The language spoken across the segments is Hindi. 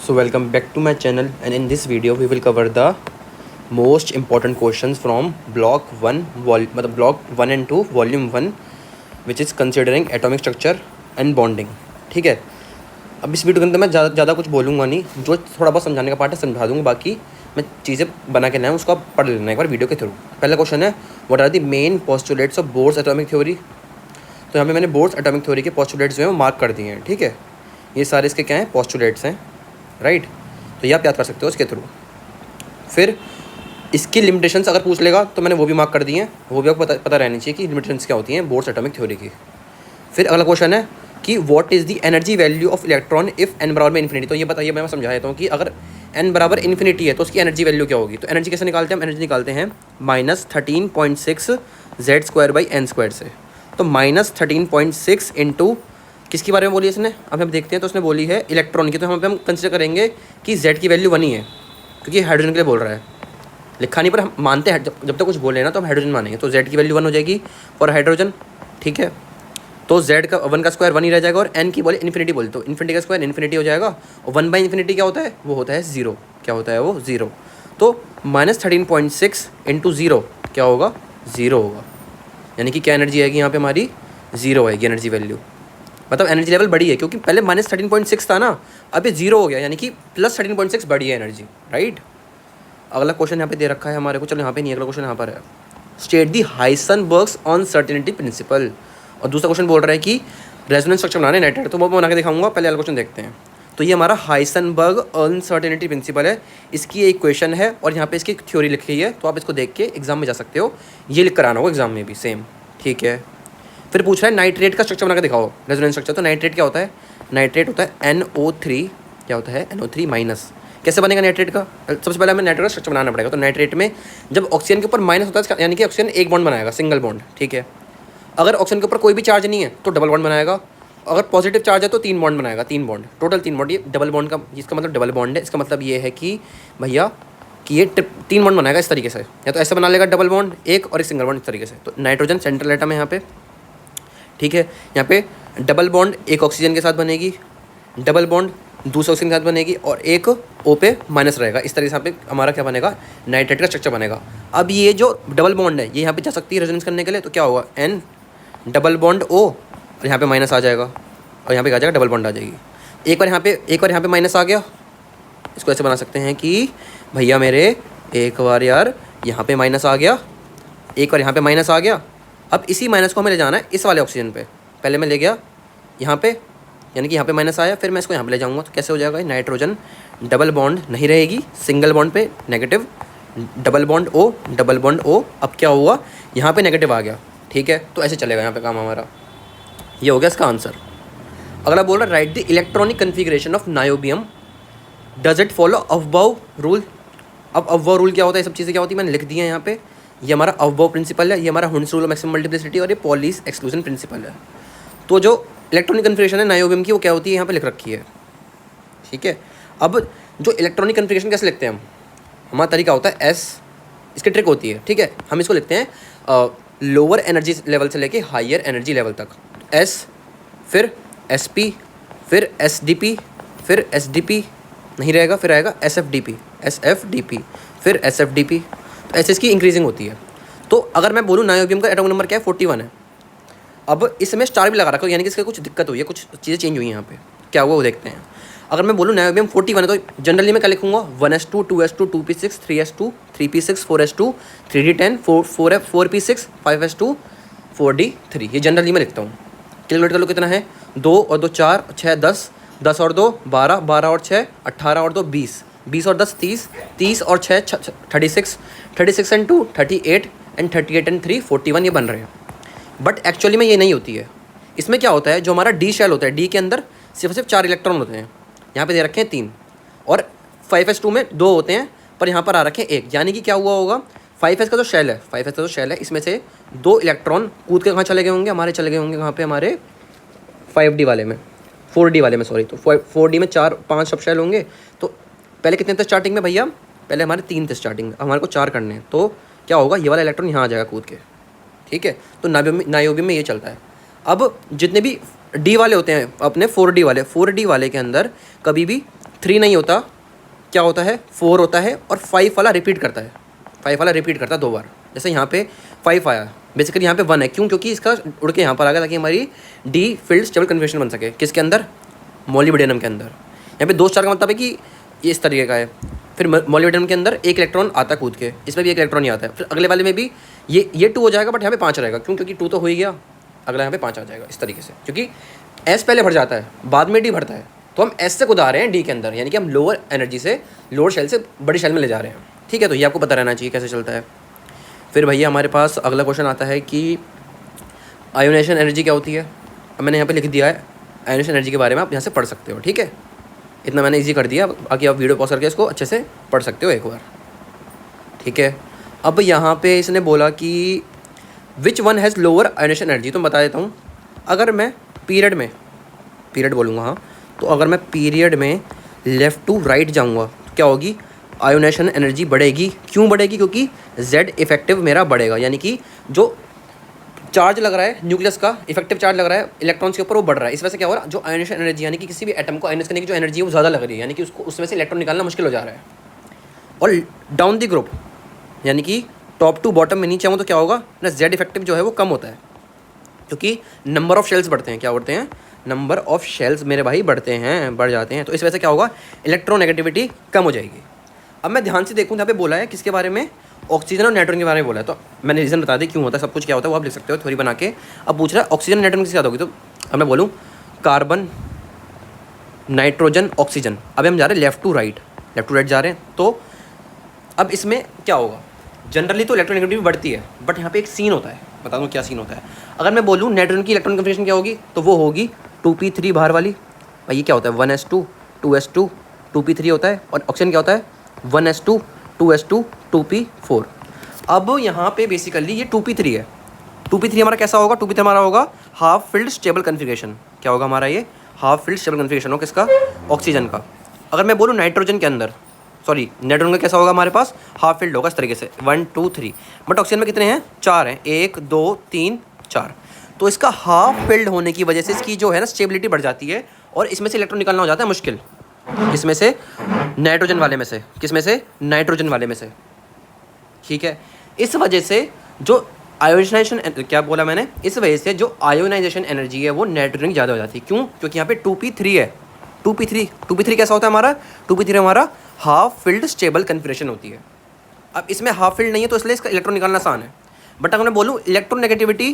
So welcome back to my channel, and in this video we will cover the most important questions from block 1 मतलब block 1 and 2 volume 1 which is considering atomic structure and bonding. ठीक है, अब इस वीडियो के अंदर मैं ज़्यादा कुछ बोलूँगा नहीं, जो थोड़ा बहुत समझाने का पार्ट है समझा दूँगा, बाकी मैं चीज़ें बना के लाया उसको आप पढ़ लेना एक बार वीडियो के थ्रू। पहला क्वेश्चन है what are the main postulates of Bohr's atomic theory. तो यहाँ पे मैंने बोर्स एटॉमिक थ्योरी के पोस्टुलेट्स जो है वो मार्क कर दिए हैं। ठीक है, ये सारे इसके क्या हैं, पोस्टुलेट्स हैं, राइट। तो ये आप याद कर सकते हो इसके थ्रू। फिर इसकी लिमिटेशंस अगर पूछ लेगा तो मैंने वो भी मार्क कर दिए हैं, वो भी आपको पता रहनी चाहिए कि लिमिटेशंस क्या होती हैं बोर्स एटॉमिक थ्योरी की। फिर अगला क्वेश्चन है कि what is the energy value of electron if n बराबर में इन्फिनिटी। तो ये बताइए, मैं समझा देता हूँ कि अगर एन बराबर इन्फिनिटी है तो उसकी एनर्जी वैल्यू क्या होगी। तो एनर्जी कैसे निकालते हैं हम, एनर्जी निकालते हैं -13.6 Z² से। तो -13.6 इंटू किसके बारे में बोली इसने, अब हम देखते हैं। तो उसने बोली है इलेक्ट्रॉन की, तो हम कंसिडर करेंगे कि Z की वैल्यू 1 ही है क्योंकि हाइड्रोजन के लिए बोल रहा है। लिखा नहीं पर हम मानते हैं, जब तक कुछ बोले ना तो हम हाइड्रोजन मानेंगे। तो Z की वैल्यू 1 हो जाएगी फॉर हाइड्रोजन। ठीक है, तो Z का 1 का स्क्वायर 1 ही रह जाएगा, और N की बोले इन्फिनिटी बोले तो इन्फिनिटी का स्क्वायर इन्फिनिटी हो जाएगा, और 1/∞ क्या होता है, वो होता है 0। क्या होता है वो, 0। तो -13.6 इंटू 0 क्या होगा, 0 होगा। यानी कि क्या एनर्जी आएगी यहाँ पे हमारी, 0 आएगी एनर्जी वैल्यू। मतलब एनर्जी लेवल बढ़ी है क्योंकि पहले -13.6 था ना, अब ये 0 हो गया, यानी कि +13.6 बढ़ी है एनर्जी, राइट। अगला क्वेश्चन यहाँ पे दे रखा है हमारे को, चलो यहाँ पे नहीं, अगला क्वेश्चन यहाँ पर है स्टेट दी हाइसेनबर्ग्स अनसर्टेनिटी प्रिंसिपल। और दूसरा क्वेश्चन बोल रहा है कि रेजोनेंस स्ट्रक्चर बनाना है नाइट्रेट, तो वो बना के दिखाऊंगा। पहले वाला क्वेश्चन देखते हैं। तो ये हमारा हाइसेनबर्ग अनसर्टेनिटी प्रिंसिपल है, इसकी एक क्वेश्चन है और यहाँ पे इसकी थ्योरी लिखी है, तो आप इसको देख के एग्जाम में जा सकते हो। ये लिख कर आना होगा एग्जाम में भी सेम। ठीक है, फिर पूछ रहा है नाइट्रेट का स्ट्रक्चर बना के दिखाओ, रेजोनेंस स्ट्रक्चर। तो नाइट्रेट क्या होता है, नाइट्रेट होता है NO3, क्या होता है NO3-। कैसे बनेगा नाइट्रेट का, सबसे पहले हमें नाइट्रेट का स्ट्रक्चर बनाना पड़ेगा। तो नाइट्रेट में जब ऑक्सीजन के ऊपर माइनस होता है, यानी कि ऑक्सीजन एक बॉन्ड बनाएगा, सिंगल बॉन्ड। ठीक है, अगर ऑक्सीजन के ऊपर कोई भी चार्ज नहीं है तो डबल बॉन्ड बनाएगा, अगर पॉजिटिव चार्ज है तो 3 बॉन्ड बनाएगा, 3 बॉन्ड, टोटल 3 बॉन्ड। ये डबल बॉन्ड का, इसका मतलब डबल बॉन्ड है। इसका मतलब ये है कि भैया कि ये 3 बॉन्ड बनाएगा इस तरीके से, या तो ऐसे बना लेगा डबल बॉन्ड एक और एक सिंगल बॉन्ड इस तरीके से। तो नाइट्रोजन सेंट्रल एटम है यहाँ पे। ठीक है, यहाँ पे डबल बॉन्ड एक ऑक्सीजन के साथ बनेगी, डबल बॉन्ड दूसरे ऑक्सीजन के साथ बनेगी, और एक O पे माइनस रहेगा। इस तरीके से यहाँ पे हमारा क्या बनेगा, नाइट्रेट का स्ट्रक्चर बनेगा। अब ये जो डबल बॉन्ड है ये यहाँ पे जा सकती है रेजोनेंस करने के लिए, तो क्या होगा N डबल बॉन्ड O, और यहाँ पे माइनस आ जाएगा, और यहाँ पे आ जाएगा डबल बॉन्ड आ जाएगी। एक बार यहाँ पे माइनस आ गया, इसको ऐसे बना सकते हैं कि भैया मेरे एक बार यार यहाँ पे माइनस आ गया, एक बार यहाँ पे माइनस आ गया। अब इसी माइनस को हमें ले जाना है इस वाले ऑक्सीजन पे। पहले मैं ले गया यहाँ पे, यानी कि यहाँ पे माइनस आया, फिर मैं इसको यहाँ पे ले जाऊँगा। तो कैसे हो जाएगा, नाइट्रोजन डबल बॉन्ड नहीं रहेगी, सिंगल बॉन्ड पे negative, double bond O, double bond O। अब क्या हुआ, यहाँ पे नेगेटिव आ गया। ठीक है, तो ऐसे चलेगा यहाँ पे काम हमारा। ये हो गया इसका आंसर। अगला बोल रहा है right the electronic configuration of niobium, does it follow above rule. अब अबव रूल क्या होता है, ये सब चीज़ें क्या होती है मैंने लिख दी है यहाँ पे। ये हमारा अबव प्रिंसिपल है, ये हमारा हुंस रूल ऑफ मैक्सिमम मल्टीप्लिसिटी, और ये पॉलीज एक्सक्लूजन प्रिंसिपल है। तो जो इलेक्ट्रॉनिक कन्फिग्रेशन है नायोबियम की वो क्या होती है, यहाँ पे लिख रखी है। ठीक है, अब जो इलेक्ट्रॉनिक कन्फिग्रेशन कैसे लिखते हैं हम, हमारा तरीका होता है S, इसकी ट्रिक होती है। ठीक है, हम इसको लिखते हैं लोअर एनर्जी लेवल से लेके हायर एनर्जी लेवल तक। S, फिर SP, फिर SDP, फिर SDP नहीं रहेगा, फिर आएगा SFDP, फिर SFDP। तो ऐसे इसकी इंक्रीजिंग होती है। तो अगर मैं बोलूँ नायोबियम का एटॉमिक नंबर क्या है, 41 है। अब इसमें स्टार भी लगा रखा है, यानी कि इसका कुछ दिक्कत हुई है, कुछ चीज़ें चेंज हुई हैं यहाँ पे। क्या हुआ वो देखते हैं। अगर मैं बोलूँ नायोबियम 41 है तो जनरली मैं क्या लिखूँगा, 1s2 2s2 2p6 3s2 3p6 4s2 3d10 4p6 5s2 4d3। ये जनरली मैं लिखता हूँ। कैलकुलेट कर लो कितना है, 2 और 2 4, 6 10, 10 और 2 12, 12 और 6 18 और 2 20, 20 और 10 30, 30 और 6 36, 36 एंड 2 38, एंड 38 एंड 3 41 ये बन रहे हैं। बट एक्चुअली में ये नहीं होती है। इसमें क्या होता है, जो हमारा D शेल होता है, D के अंदर सिर्फ 4 इलेक्ट्रॉन होते हैं, यहाँ पे दे रखे हैं 3, और 5s2 में 2 होते हैं, पर यहाँ पर आ रखे हैं 1। यानी कि क्या हुआ होगा, 5s का जो शेल है, इसमें से 2 इलेक्ट्रॉन कूद के कहाँ चले गए होंगे, हमारे चले गए होंगे कहाँ पे, हमारे 5D वाले में, 4D वाले में, सॉरी। तो 4D में 4-5 सब शेल होंगे। तो पहले कितने थे स्टार्टिंग में भैया, पहले हमारे 3 थे स्टार्टिंग में, हमारे को 4 करने हैं। तो क्या होगा, ये वाला इलेक्ट्रॉन यहाँ आ जाएगा कूद के। ठीक है, तो नायोबियम में ये चलता है। अब जितने भी डी वाले होते हैं अपने 4D वाले, 4D वाले के अंदर कभी भी 3 नहीं होता, क्या होता है 4 होता है, और 5 वाला रिपीट करता है, 5 वाला रिपीट करता है 2 बार। जैसे यहाँ पे 5 आया, बेसिकली यहाँ पे 1 है, क्यों? क्योंकि इसका उड़ के यहाँ पर आ गया ताकि हमारी डी फील्ड स्टेबल कन्फिग्रेशन बन सके। किसके अंदर? मॉलिब्डेनम के अंदर। यहाँ पे 2 स्टार का मतलब है कि ये इस तरीके का है। फिर मॉलिब्डेनम के अंदर 1 इलेक्ट्रॉन आता है कूद के, इसमें भी 1 इलेक्ट्रॉन ही आता है। फिर अगले वाले में भी ये 2 हो जाएगा, बट यहाँ पे 5 रहेगा, क्यों? क्योंकि 2 तो हो ही गया, अगला यहाँ पे 5 आ जाएगा इस तरीके से, क्योंकि एस पहले भर जाता है, बाद में डी भरता है। तो हम एस से कूदा रहे हैं डी के अंदर, यानी कि हम लोअर एनर्जी से लोअर शेल से बड़ी शेल में ले जा रहे हैं। ठीक है, तो ये आपको पता रहना चाहिए कैसे चलता है। फिर भैया हमारे पास अगला क्वेश्चन आता है कि आयोनाइजेशन एनर्जी क्या होती है। अब मैंने यहाँ पे लिख दिया है आयोनाइजेशन एनर्जी के बारे में, आप यहाँ से पढ़ सकते हो। ठीक है, इतना मैंने इजी कर दिया, बाकी आप वीडियो पॉज करके इसको अच्छे से पढ़ सकते हो एक बार। ठीक है, अब यहाँ पे इसने बोला कि which one has lower ionisation energy. तो मैं बता देता हूँ, अगर मैं पीरियड बोलूँगा, हाँ, तो अगर मैं पीरियड में लेफ़्ट टू राइट जाऊँगा तो क्या होगी? आयोनाइजेशन एनर्जी बढ़ेगी। क्यों बढ़ेगी? क्योंकि Z इफेक्टिव मेरा बढ़ेगा, यानी कि जो चार्ज लग रहा है न्यूक्लियस का, इफेक्टिव चार्ज लग रहा है इलेक्ट्रॉन्स के ऊपर, वो बढ़ रहा है। इस वजह से क्या हो रहा है? जो आयोनाइजेशन एनर्जी, यानी कि किसी भी एटम को आयोनाइज करने की जो एनर्जी है वो ज़्यादा लग रही है, यानी कि उसको उसमें से इलेक्ट्रॉन निकालना मुश्किल हो जा रहा है। और डाउन द ग्रुप, यानी कि टॉप टू बॉटम में नीचे आऊँ तो क्या होगा ना? Z इफेक्टिव जो है वो कम होता है, क्योंकि नंबर ऑफ शेल्स बढ़ते हैं। क्या बढ़ते हैं? नंबर ऑफ शेल्स मेरे भाई बढ़ जाते हैं। तो इस वजह से क्या होगा? इलेक्ट्रोनेगेटिविटी कम हो जाएगी। अब मैं ध्यान से देखूँ, यहाँ पे बोला है किसके बारे में? ऑक्सीजन और नाइट्रोजन के बारे में बोला है। तो मैंने रीज़न बता दी क्यों होता है, सब कुछ क्या होता है वो आप लिख सकते हो थ्योरी बना के। अब पूछ रहा है ऑक्सीजन नाइट्रोजन किसके साथ होगी, तो अब मैं बोलूँ कार्बन, नाइट्रोजन, ऑक्सीजन। अब हम जा रहे हैं लेफ़्ट टू राइट जा रहे हैं। तो अब इसमें क्या होगा? जनरली तो इलेक्ट्रोनेगेटिविटी बढ़ती है, बट यहाँ पे एक सीन होता है, बता दूँ क्या सीन होता है। अगर मैं बोलूँ नाइट्रोजन की इलेक्ट्रॉन कन्फिग्रेशन क्या होगी, तो वो होगी 2p3 बाहर वाली। भाई ये क्या होता है? 1s2 2s2 2p3 होता है। और ऑक्सीजन क्या होता है? 1s2 2s2 2p4। अब यहाँ पे बेसिकली ये 2p3 है। 2p3 हमारा कैसा होगा? 2p3 हमारा होगा हाफ फिल्ड स्टेबल कन्फिग्रेशन। क्या होगा हमारा? ये हाफ फिल्ड स्टेबल कन्फिग्रेशन हो किसका? ऑक्सीजन का। अगर मैं बोलूँ नाइट्रोजन के अंदर, सॉरी नाइट्रोजन का कैसा होगा हमारे पास? हाफ फिल्ड होगा इस तरीके से 1 2 3। बट ऑक्सीजन में कितने हैं? 4 हैं, 1 2 3 4। तो इसका हाफ फिल्ड होने की वजह से इसकी जो है ना स्टेबिलिटी बढ़ जाती है, और इसमें से इलेक्ट्रॉन निकालना हो जाता है मुश्किल। इसमें से नाइट्रोजन वाले में से, किस में से? नाइट्रोजन वाले में से। ठीक है, इस वजह से जो आयोनाइजेशन, क्या बोला मैंने? इस वजह से जो आयोनाइजेशन एनर्जी है वो नाइट्रोजन की ज़्यादा हो जाती है। क्यों? क्योंकि यहाँ पे 2p3 है। 2p3 कैसा होता है हमारा? 2p3 हमारा हाफ फिल्ड स्टेबल कन्फिग्रेशन होती है। अब इसमें हाफ फिल्ड नहीं है तो इसलिए इसका इलेक्ट्रॉन निकालना आसान है। बट अगर मैं बोलूँ इलेक्ट्रोनेगेटिविटी,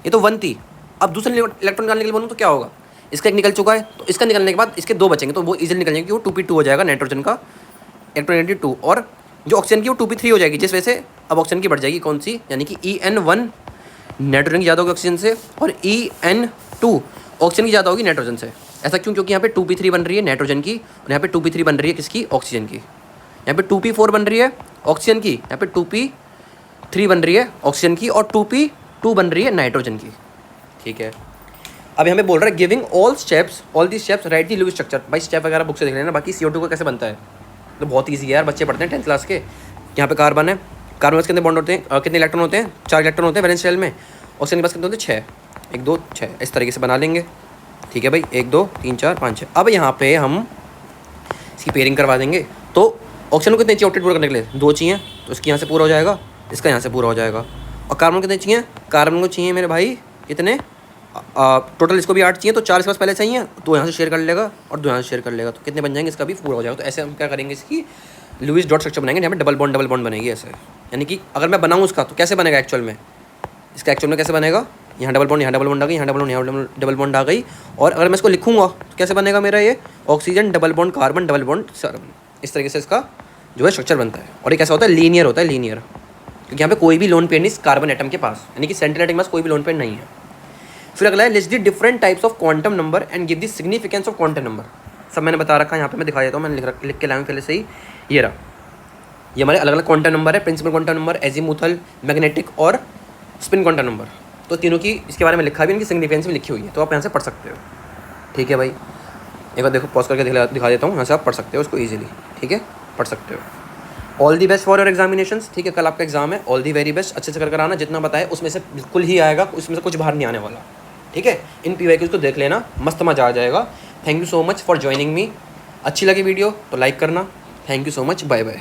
ये तो 1 थी, अब दूसरे इलेक्ट्रॉन निकालने के लिए बोलूँ तो क्या होगा? इसका एक निकल चुका है, तो इसका निकलने के बाद इसके 2 बचेंगे, तो वो इजीली निकल जाएंगे, क्योंकि वो 2p2 हो जाएगा नाइट्रोजन का इलेक्ट्रोनेगेटिव 2, और जो ऑक्सीजन की वो 2p3 हो जाएगी, जिस वजह से अब ऑक्सीजन की बढ़ जाएगी कौन सी? यानी कि En1 नाइट्रोजन की ज़्यादा होगी ऑक्सीजन से, और En2 ऑक्सीजन की ज़्यादा होगी नाइट्रोजन से। ऐसा क्यों? क्योंकि यहाँ पे 2p3 बन रही है नाइट्रोजन की, और यहाँ पे 2p3 बन रही है किसकी? ऑक्सीजन की। यहाँ पे 2p4 बन रही है ऑक्सीजन की, यहाँ पे 2p3 बन रही है ऑक्सीजन की, और 2p2 बन रही है नाइट्रोजन की। ठीक है, अब यहाँ पे बोल रहा है giving all the steps write the Lewis structure. भाई स्टेप वगैरह बुक से देख लेना, बाकी CO2 का कैसे बनता है तो बहुत ईजी है यार, बच्चे पढ़ते हैं 10th क्लास के। यहाँ पे कार्बन है, कार्बन के कितने बॉन्ड होते हैं, कितने इलेक्ट्रॉन होते हैं? 4 इलेक्ट्रॉन होते हैं वैलेंस शेल में। ऑक्सीजन के पास कितने होते हैं? 6, 1 2 6, इस तरीके से बना लेंगे। ठीक है भाई, 1 2 3 4 5 6। अब यहाँ पे हम इसकी पेयरिंग करवा देंगे, तो ऑक्सीजन को कितने चाहिए ऑक्टेट पूरा करने के लिए? 2 चाहिए, तो इसकी यहाँ से पूरा हो जाएगा, इसका यहाँ से पूरा हो जाएगा। और कार्बन कितने चाहिए? कार्बन को चाहिए मेरे भाई कितने? टोटल इसको भी 8 चाहिए, तो 4 इसके पास पहले चाहिए, 2 यहाँ से शेयर कर लेगा और 2 यहाँ से शेयर कर लेगा, तो कितने बन जाएंगे? इसका भी पूरा हो जाएगा। तो ऐसे हम क्या करेंगे, इसकी लुईस डॉट स्ट्रक्चर बनाएंगे, यहाँ पे डबल बॉन्ड बनेगी ऐसे। यानी कि अगर मैं बनाऊँ उसका तो कैसे बनेगा एक्चुअल में? इसका एक्चुअल में कैसे बनेगा? यहाँ डबल बॉन्ड, यहाँ डबल बॉन्ड आ गई, यहाँ डबल बॉन्ड, यहाँ डबल बॉन्ड आ गई। और अगर मैं इसको लिखूँगा तो कैसे बनेगा मेरा? ये oxygen double bond carbon double bond carbon, इस तरीके से इसका जो है स्ट्रक्चर बनता है। और ये कैसा होता है? लीनियर होता है, लीनियर, क्योंकि यहाँ पे कोई भी लोन पेयर नहीं कार्बन एटम के पास, यानी कि सेंट्रल एटम के पास कोई भी लोन पेयर नहीं है। फिर अगला है list the different types of quantum number and give the significance of quantum number. सब मैंने बता रखा है, यहाँ पे मैं दिखा देता हूँ, मैंने लिख के लाया हूँ पहले से ही। ये रहा, ये हमारे अलग अलग क्वांटम नंबर है, principal quantum number, azimuthal, magnetic और स्पिन क्वांटम नंबर। तो तीनों की इसके बारे में लिखा भी, इनकी सिग्निफिकेंस भी लिखी हुई है, तो आप यहाँ से पढ़ सकते हो। ठीक है भाई, एक बार देखो पॉज करके दिखा देता हूँ, यहाँ से आप पढ़ सकते हो उसको ईजिली। ठीक है, पढ़ सकते हो। All the best for your examinations. ठीक है, कल आपका एग्जाम है, ऑल दी वेरी बेस्ट, अच्छे से कर आना, जितना बताए उसमें से बिल्कुल ही आएगा, उसमें से कुछ बाहर नहीं आने वाला। ठीक है, इन PYQs को देख लेना, मस्त मज़ा आ जाएगा। Thank you so much for joining me. अच्छी लगी वीडियो तो लाइक करना। Thank you so much, bye bye.